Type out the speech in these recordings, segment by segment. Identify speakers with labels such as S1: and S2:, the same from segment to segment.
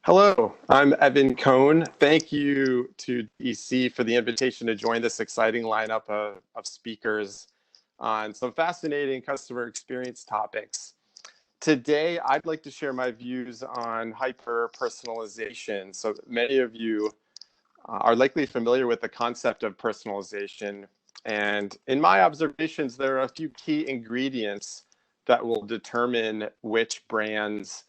S1: Hello, I'm Evan Kohn. Thank you to EC for the invitation to join this exciting lineup of speakers on some fascinating customer experience topics. Today, I'd like to share my views on hyper-personalization. So many of you are likely familiar with the concept of personalization. And in my observations, there are a few key ingredients that will determine which brands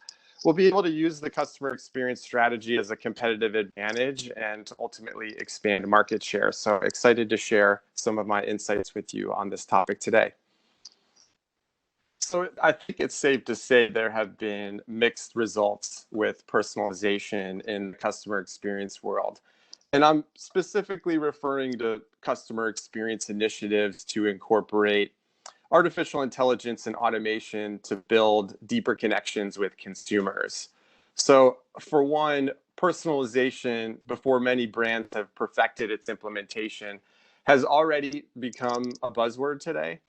S1: will be able to use the customer experience strategy as a competitive advantage and to ultimately expand market share. So excited to share some of my insights with you on this topic today. So I think it's safe to say there have been mixed results with personalization in the customer experience world. And I'm specifically referring to customer experience initiatives to incorporate artificial intelligence and automation to build deeper connections with consumers. So for one, personalization, before many brands have perfected its implementation, has already become a buzzword today.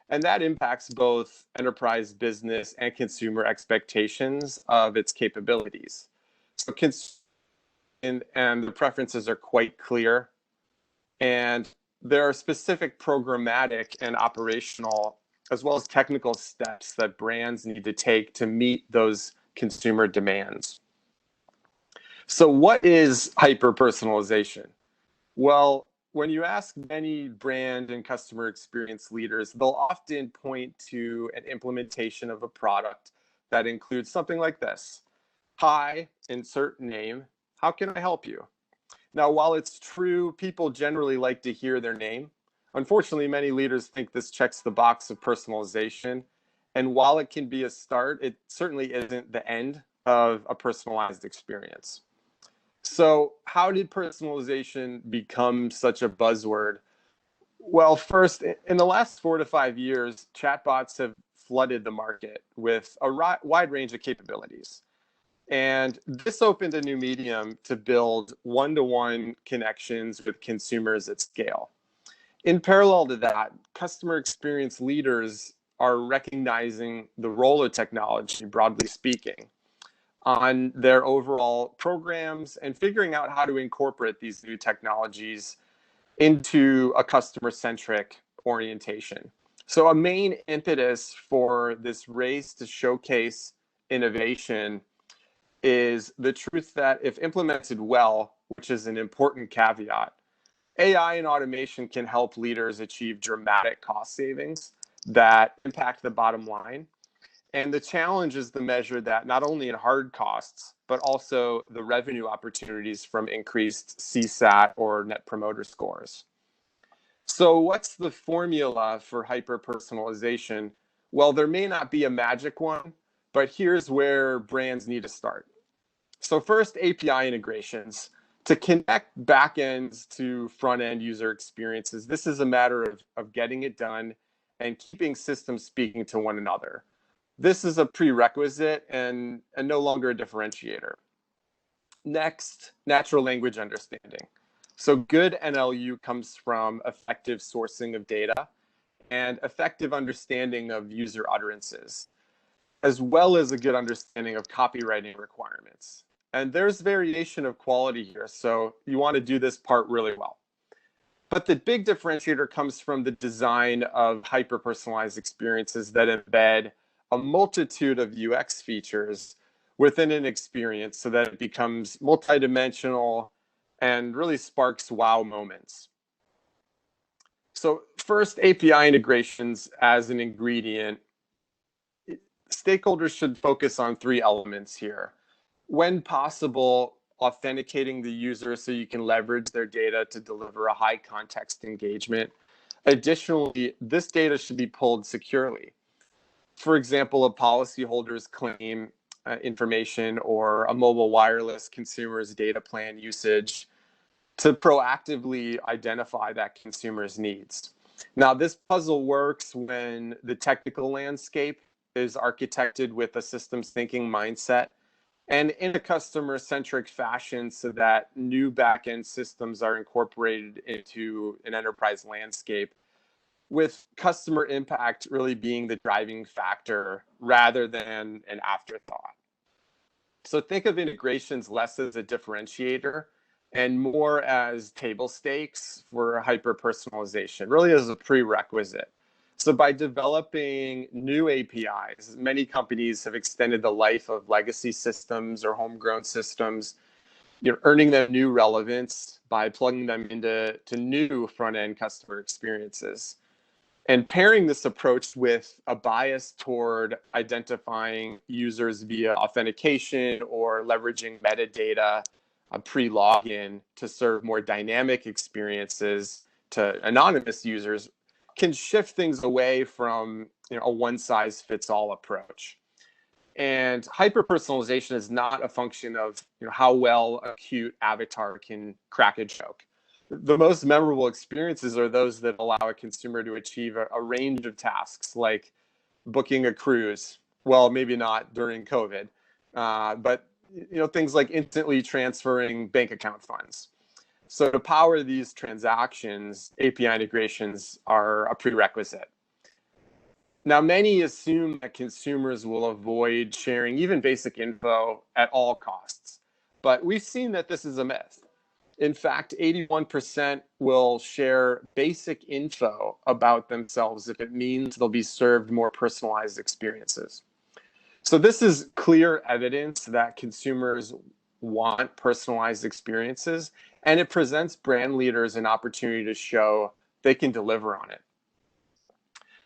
S1: And that impacts both enterprise business and consumer expectations of its capabilities. So and the preferences are quite clear. And there are specific programmatic and operational, as well as technical steps that brands need to take to meet those consumer demands. So what is hyper-personalization? Well, when you ask many brand and customer experience leaders, they'll often point to an implementation of a product that includes something like this. Hi, insert name. How can I help you? Now, while it's true, people generally like to hear their name. Unfortunately, many leaders think this checks the box of personalization. And while it can be a start, it certainly isn't the end of a personalized experience. So how did personalization become such a buzzword? Well, first, in the last 4 to 5 years, chatbots have flooded the market with a wide range of capabilities. And this opened a new medium to build one-to-one connections with consumers at scale. In parallel to that, customer experience leaders are recognizing the role of technology, broadly speaking, on their overall programs and figuring out how to incorporate these new technologies into a customer-centric orientation. So a main impetus for this race to showcase innovation is the truth that if implemented well, which is an important caveat, AI and automation can help leaders achieve dramatic cost savings that impact the bottom line. And the challenge is to measure that not only in hard costs, but also the revenue opportunities from increased CSAT or net promoter scores. So what's the formula for hyper-personalization? Well, there may not be a magic one, but here's where brands need to start. So first, API integrations. To connect backends to front-end user experiences, this is a matter of getting it done and keeping systems speaking to one another. This is a prerequisite and no longer a differentiator. Next, natural language understanding. So good NLU comes from effective sourcing of data and effective understanding of user utterances, as well as a good understanding of copywriting requirements. And there's variation of quality here, so you want to do this part really well. But the big differentiator comes from the design of hyper-personalized experiences that embed a multitude of UX features within an experience so that it becomes multidimensional and really sparks wow moments. So first, API integrations as an ingredient. Stakeholders should focus on 3 elements here. When possible, authenticating the user so you can leverage their data to deliver a high context engagement. Additionally, this data should be pulled securely. For example, a policyholder's claim information or a mobile wireless consumer's data plan usage to proactively identify that consumer's needs. Now, this puzzle works when the technical landscape is architected with a systems thinking mindset and in a customer-centric fashion so that new back-end systems are incorporated into an enterprise landscape, with customer impact really being the driving factor rather than an afterthought. So think of integrations less as a differentiator and more as table stakes for hyper-personalization, really as a prerequisite. So by developing new APIs, many companies have extended the life of legacy systems or homegrown systems, earning them new relevance by plugging them into new front-end customer experiences. And pairing this approach with a bias toward identifying users via authentication or leveraging metadata pre-login to serve more dynamic experiences to anonymous users can shift things away from a one-size-fits-all approach. And hyper-personalization is not a function of how well a cute avatar can crack a joke. The most memorable experiences are those that allow a consumer to achieve a range of tasks, like booking a cruise. Well, maybe not during COVID, but things like instantly transferring bank account funds. So to power these transactions, API integrations are a prerequisite. Now, many assume that consumers will avoid sharing even basic info at all costs, but we've seen that this is a myth. In fact, 81% will share basic info about themselves if it means they'll be served more personalized experiences. So this is clear evidence that consumers want personalized experiences, and it presents brand leaders an opportunity to show they can deliver on it.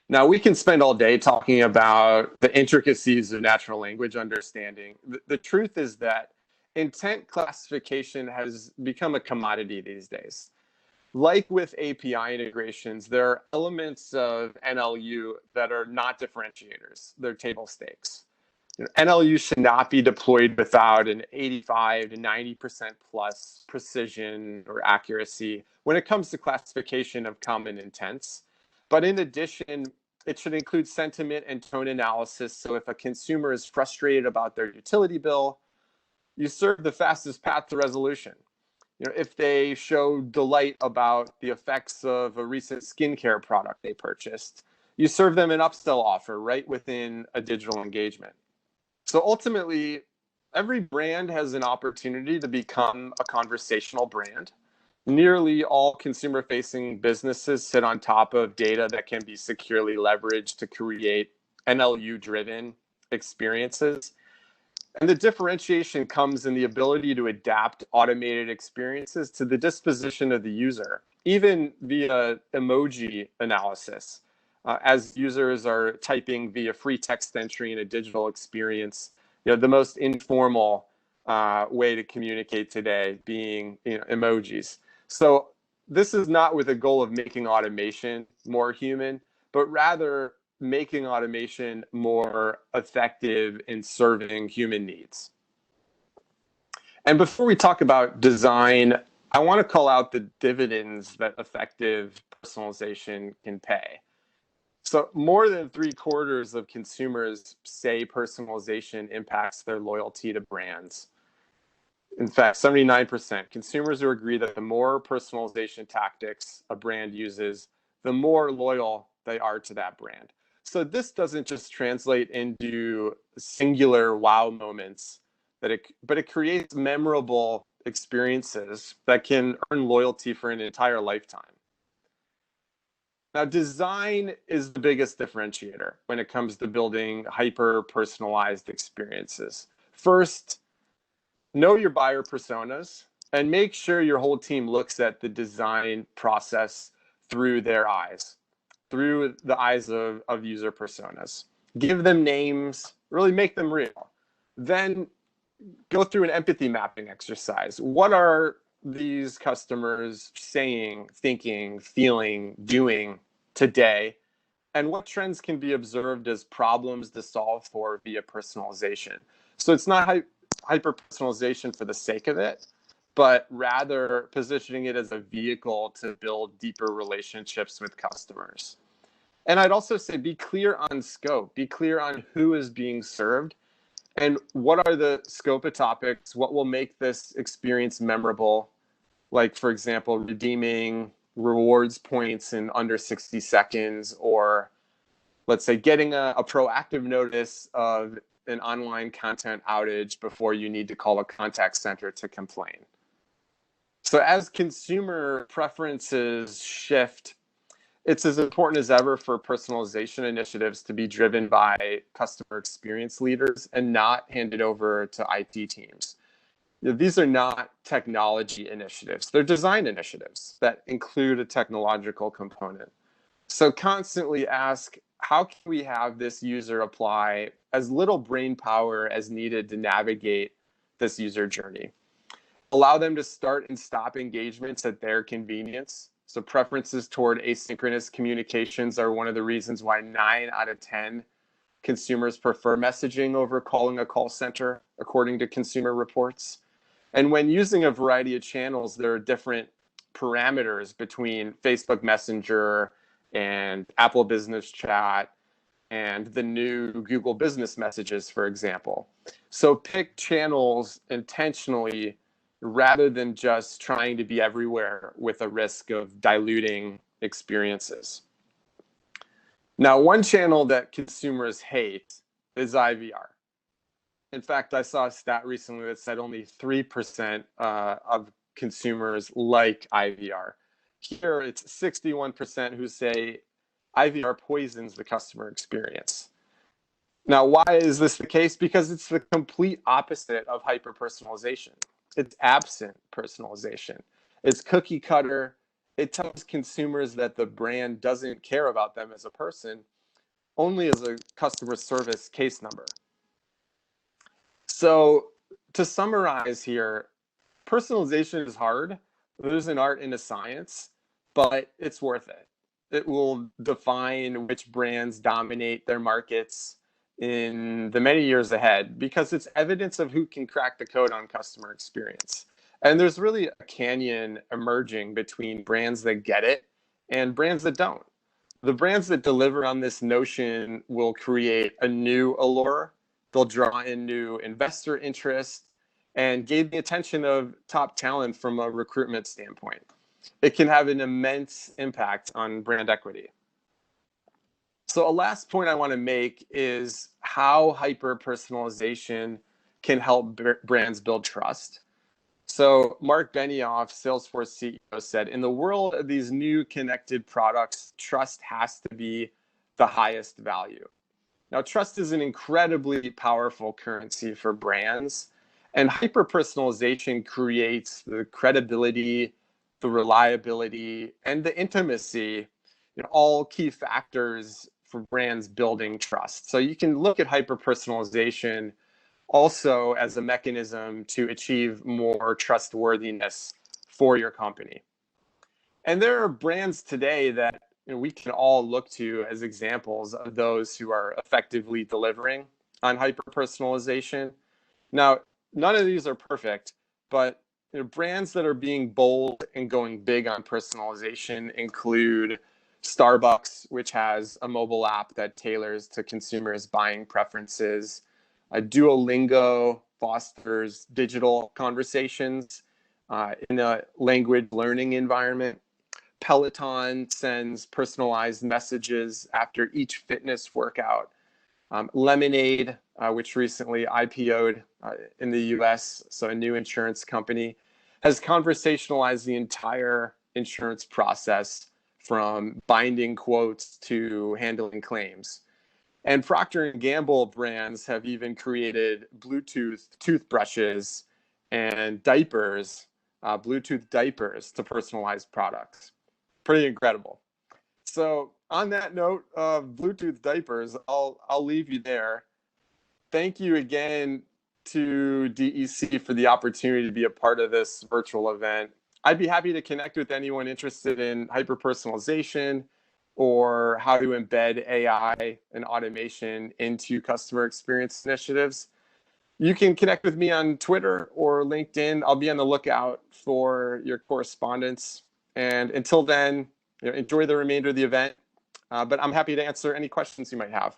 S1: Now, we can spend all day talking about the intricacies of natural language understanding. The truth is that intent classification has become a commodity these days. Like with API integrations, there are elements of NLU that are not differentiators. They're table stakes. NLU should not be deployed without an 85 to 90% plus precision or accuracy when it comes to classification of common intents. But in addition, it should include sentiment and tone analysis. So if a consumer is frustrated about their utility bill, you serve the fastest path to resolution. If they show delight about the effects of a recent skincare product they purchased, you serve them an upsell offer right within a digital engagement. So ultimately, every brand has an opportunity to become a conversational brand. Nearly all consumer-facing businesses sit on top of data that can be securely leveraged to create NLU-driven experiences. And the differentiation comes in the ability to adapt automated experiences to the disposition of the user, even via emoji analysis. As users are typing via free text entry in a digital experience, the most informal way to communicate today being emojis. So this is not with a goal of making automation more human, but rather making automation more effective in serving human needs. And before we talk about design, I want to call out the dividends that effective personalization can pay. So more than 3/4 of consumers say personalization impacts their loyalty to brands. In fact, 79% consumers who agree that the more personalization tactics a brand uses, the more loyal they are to that brand. So this doesn't just translate into singular wow moments, but it creates memorable experiences that can earn loyalty for an entire lifetime. Now, design is the biggest differentiator when it comes to building hyper-personalized experiences. First, know your buyer personas and make sure your whole team looks at the design process through their eyes, through the eyes of user personas. Give them names, really make them real. Then go through an empathy mapping exercise. What are these customers saying, thinking, feeling, doing today? And what trends can be observed as problems to solve for via personalization? So it's not hyper-personalization for the sake of it, but rather positioning it as a vehicle to build deeper relationships with customers. And I'd also say be clear on scope, be clear on who is being served, and what are the scope of topics, what will make this experience memorable, like, for example, redeeming rewards points in under 60 seconds, or let's say getting a proactive notice of an online content outage before you need to call a contact center to complain. So as consumer preferences shift, it's as important as ever for personalization initiatives to be driven by customer experience leaders and not handed over to IT teams. These are not technology initiatives. They're design initiatives that include a technological component. So constantly ask, how can we have this user apply as little brain power as needed to navigate this user journey? Allow them to start and stop engagements at their convenience. So preferences toward asynchronous communications are one of the reasons why 9 out of 10 consumers prefer messaging over calling a call center, according to Consumer Reports. And when using a variety of channels, there are different parameters between Facebook Messenger and Apple Business Chat and the new Google Business Messages, for example. So pick channels intentionally rather than just trying to be everywhere with a risk of diluting experiences. Now, one channel that consumers hate is IVR. In fact, I saw a stat recently that said only 3% of consumers like IVR. Here, it's 61% who say IVR poisons the customer experience. Now, why is this the case? Because it's the complete opposite of hyper-personalization. It's absent personalization. It's cookie cutter. It tells consumers that the brand doesn't care about them as a person, only as a customer service case number. So to summarize here, personalization is hard. There's an art and a science, but it's worth it. It will define which brands dominate their markets in the many years ahead because it's evidence of who can crack the code on customer experience. And there's really a canyon emerging between brands that get it and brands that don't. The brands that deliver on this notion will create a new allure. They'll draw in new investor interest and gain the attention of top talent from a recruitment standpoint. It can have an immense impact on brand equity. So a last point I want to make is how hyper-personalization can help brands build trust. So Mark Benioff, Salesforce CEO, said, in the world of these new connected products, trust has to be the highest value. Now, trust is an incredibly powerful currency for brands, and hyper-personalization creates the credibility, the reliability, and the intimacy, all key factors for brands building trust. So you can look at hyper-personalization also as a mechanism to achieve more trustworthiness for your company. And there are brands today that we can all look to as examples of those who are effectively delivering on hyper-personalization. Now, none of these are perfect, but brands that are being bold and going big on personalization include Starbucks, which has a mobile app that tailors to consumers' buying preferences. Duolingo fosters digital conversations in a language learning environment. Peloton sends personalized messages after each fitness workout. Lemonade, which recently IPO'd in the US, so a new insurance company, has conversationalized the entire insurance process from binding quotes to handling claims. And Procter & Gamble brands have even created Bluetooth toothbrushes and diapers, Bluetooth diapers to personalize products. Pretty incredible. So on that note of Bluetooth diapers, I'll leave you there. Thank you again to DEC for the opportunity to be a part of this virtual event. I'd be happy to connect with anyone interested in hyper-personalization or how to embed AI and automation into customer experience initiatives. You can connect with me on Twitter or LinkedIn. I'll be on the lookout for your correspondence. And until then, enjoy the remainder of the event. But I'm happy to answer any questions you might have.